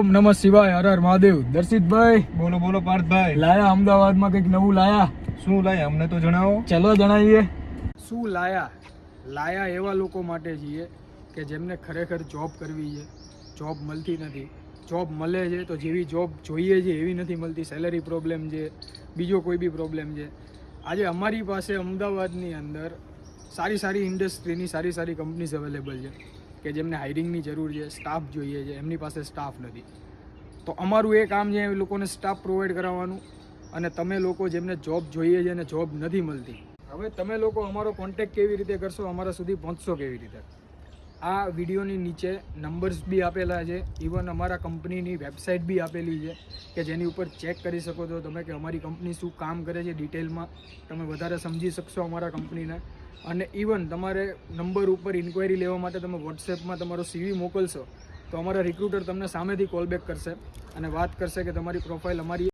ઓમ નમઃ શિવાય, હર હર મહાદેવ. દર્શિતભાઈ, બોલો બોલો પાર્થભાઈ. લાયા અમદાવાદમાં કંઈક નવું લાયા? શું લાયા અમને તો જણાવો. ચલો જણાવીએ. શું લાયા? લાયા એવા લોકો માટે છીએ કે જેમને ખરેખર જોબ કરવી છે, જોબ મળતી નથી. જોબ મળે છે તો જેવી જોબ જોઈએ છે એવી નથી મળતી. સેલરી પ્રોબ્લેમ છે, બીજો કોઈ બી પ્રોબ્લેમ છે. આજે અમારી પાસે અમદાવાદની અંદર સારી સારી ઇન્ડસ્ટ્રીની સારી કંપનીઝ અવેલેબલ છે કે જેમને હાયરિંગની જરૂર છે, સ્ટાફ જોઈએ છે, એમની પાસે સ્ટાફ નથી. તો અમારું એ કામ છે એ લોકોને સ્ટાફ પ્રોવાઈડ કરાવવાનું. અને તમે લોકો જેમને જોબ જોઈએ છે અને જોબ નથી મળતી, હવે તમે લોકો અમારો કોન્ટેક્ટ કેવી રીતે કરશો, અમારા સુધી પહોંચશો કેવી રીતે? આ વિડીયોની નીચે નંબર્સ બી આપેલા છે, ઇવન અમારા કંપનીની વેબસાઇટ બી આપેલી છે કે જેની ઉપર ચેક કરી શકો છો તમે કે અમારી કંપની શું કામ કરે છે. ડિટેલમાં તમે વધારે સમજી શકશો અમારા કંપનીને. અને ઇવન તમારે નંબર ઉપર ઇન્ક્વાયરી લેવા માટે તમે વોટ્સએપમાં તમારો CV મોકલશો તો અમારા રિક્રુટર તમને સામેથી કોલ બેક કરશે અને વાત કરશે કે તમારી પ્રોફાઇલ અમારી